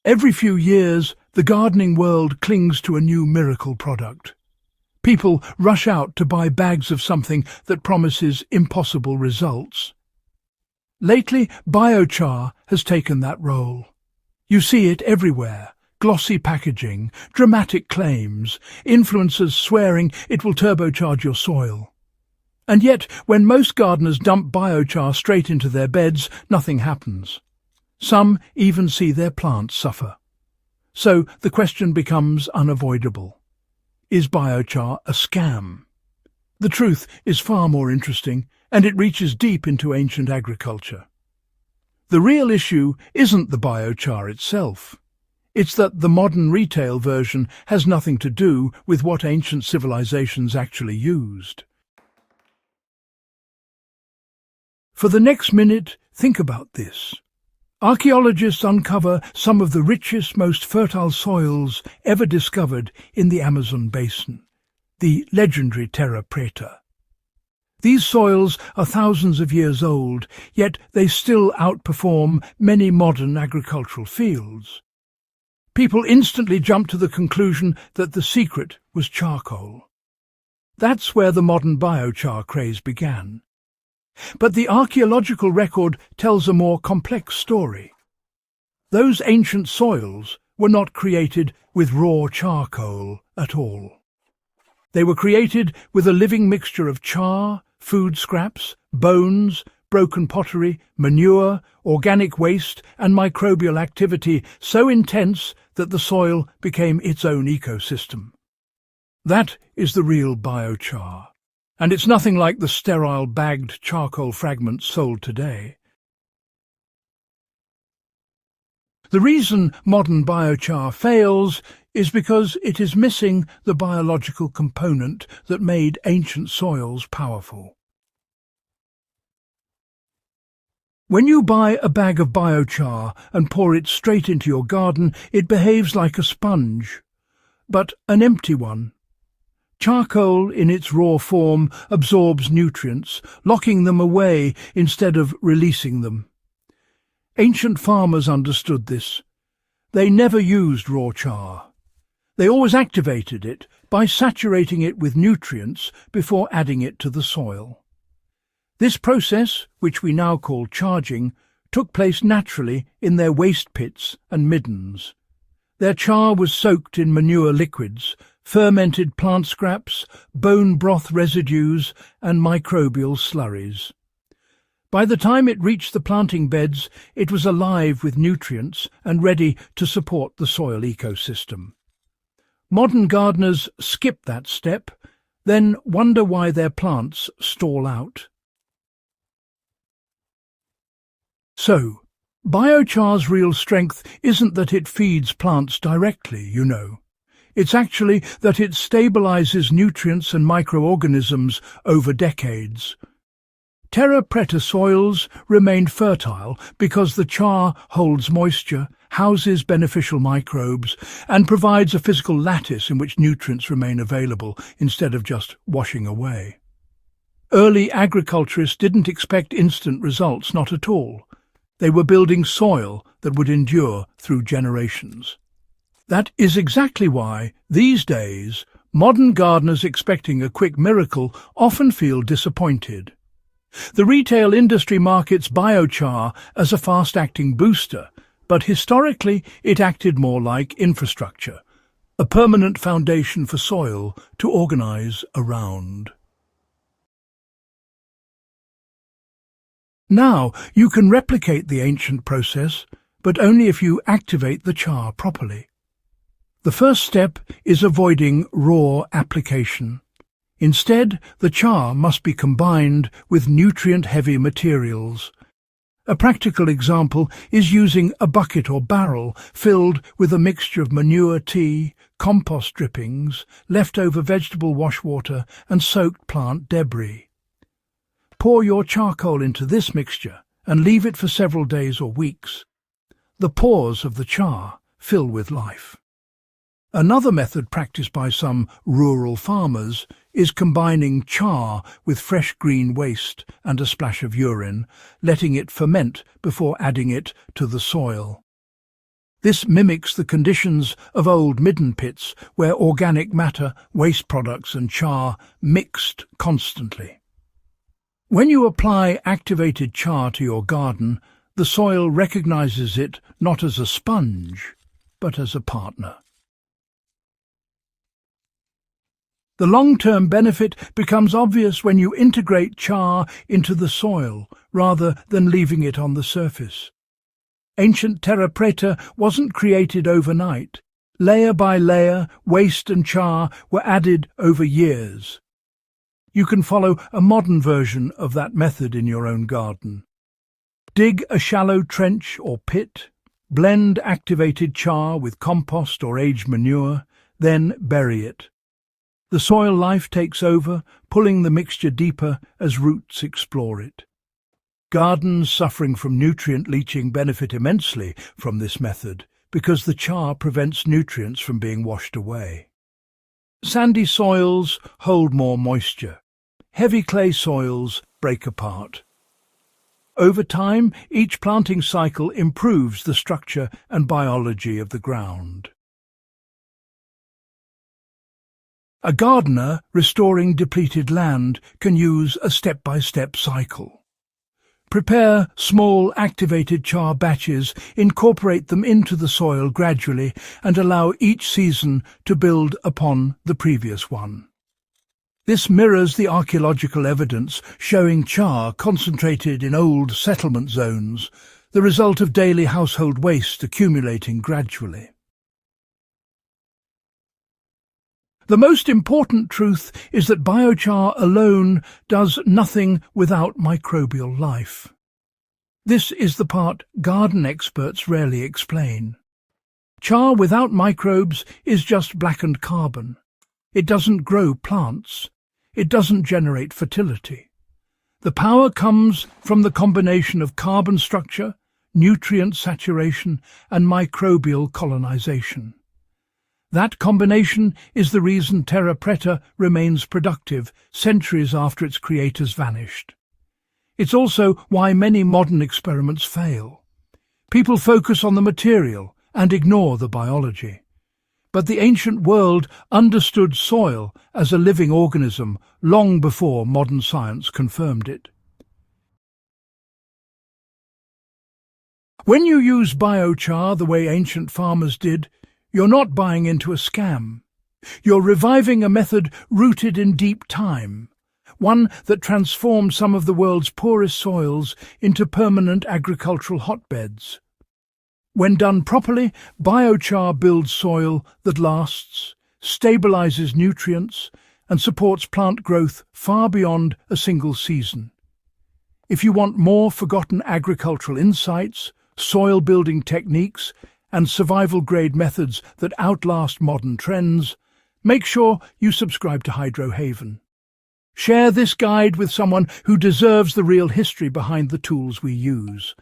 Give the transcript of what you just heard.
Every few years, the gardening world clings to a new miracle product. People rush out to buy bags of something that promises impossible results. Lately, biochar has taken that role. You see it everywhere. Glossy packaging, dramatic claims, influencers swearing it will turbocharge your soil. And yet, when most gardeners dump biochar straight into their beds, nothing happens. Some even see their plants suffer. So the question becomes unavoidable. Is biochar a scam? The truth is far more interesting, and it reaches deep into ancient agriculture. The real issue isn't the biochar itself. It's that the modern retail version has nothing to do with what ancient civilizations actually used. For the next minute, think about this. Archaeologists uncover some of the richest, most fertile soils ever discovered in the Amazon basin, the legendary terra preta. These soils are thousands of years old, yet they still outperform many modern agricultural fields. People instantly jump to the conclusion that the secret was charcoal. That's where the modern biochar craze began. But the archaeological record tells a more complex story. Those ancient soils were not created with raw charcoal at all. They were created with a living mixture of char, food scraps, bones, broken pottery, manure, organic waste and microbial activity so intense that the soil became its own ecosystem. That is the real biochar. And it's nothing like the sterile bagged charcoal fragments sold today. The reason modern biochar fails is because it is missing the biological component that made ancient soils powerful. When you buy a bag of biochar and pour it straight into your garden, it behaves like a sponge, but an empty one. Charcoal in its raw form absorbs nutrients, locking them away instead of releasing them. Ancient farmers understood this. They never used raw char. They always activated it by saturating it with nutrients before adding it to the soil. This process, which we now call charging, took place naturally in their waste pits and middens. Their char was soaked in manure liquids, fermented plant scraps, bone broth residues and microbial slurries. By the time it reached the planting beds, it was alive with nutrients and ready to support the soil ecosystem. Modern gardeners skip that step, then wonder why their plants stall out. So, biochar's real strength isn't that it feeds plants directly, you know. It's actually that it stabilizes nutrients and microorganisms over decades. Terra preta soils remain fertile because the char holds moisture, houses beneficial microbes, and provides a physical lattice in which nutrients remain available instead of just washing away. Early agriculturists didn't expect instant results, not at all. They were building soil that would endure through generations. That is exactly why, these days, modern gardeners expecting a quick miracle often feel disappointed. The retail industry markets biochar as a fast-acting booster, but historically it acted more like infrastructure, a permanent foundation for soil to organize around. Now you can replicate the ancient process, but only if you activate the char properly. The first step is avoiding raw application. Instead, the char must be combined with nutrient-heavy materials. A practical example is using a bucket or barrel filled with a mixture of manure tea, compost drippings, leftover vegetable wash water and soaked plant debris. Pour your charcoal into this mixture and leave it for several days or weeks. The pores of the char fill with life. Another method practiced by some rural farmers is combining char with fresh green waste and a splash of urine, letting it ferment before adding it to the soil. This mimics the conditions of old midden pits where organic matter, waste products and char mixed constantly. When you apply activated char to your garden, the soil recognizes it not as a sponge, but as a partner. The long-term benefit becomes obvious when you integrate char into the soil rather than leaving it on the surface. Ancient terra preta wasn't created overnight. Layer by layer, waste and char were added over years. You can follow a modern version of that method in your own garden. Dig a shallow trench or pit, blend activated char with compost or aged manure, then bury it. The soil life takes over, pulling the mixture deeper as roots explore it. Gardens suffering from nutrient leaching benefit immensely from this method because the char prevents nutrients from being washed away. Sandy soils hold more moisture. Heavy clay soils break apart. Over time, each planting cycle improves the structure and biology of the ground. A gardener restoring depleted land can use a step-by-step cycle. Prepare small activated char batches, incorporate them into the soil gradually, and allow each season to build upon the previous one. This mirrors the archaeological evidence showing char concentrated in old settlement zones, the result of daily household waste accumulating gradually. The most important truth is that biochar alone does nothing without microbial life. This is the part garden experts rarely explain. Char without microbes is just blackened carbon. It doesn't grow plants. It doesn't generate fertility. The power comes from the combination of carbon structure, nutrient saturation, and microbial colonization. That combination is the reason terra preta remains productive centuries after its creators vanished. It's also why many modern experiments fail. People focus on the material and ignore the biology. But the ancient world understood soil as a living organism long before modern science confirmed it. When you use biochar the way ancient farmers did, you're not buying into a scam. You're reviving a method rooted in deep time, one that transformed some of the world's poorest soils into permanent agricultural hotbeds. When done properly, biochar builds soil that lasts, stabilizes nutrients, and supports plant growth far beyond a single season. If you want more forgotten agricultural insights, soil-building techniques, and survival-grade methods that outlast modern trends, make sure you subscribe to Hydro Haven. Share this guide with someone who deserves the real history behind the tools we use.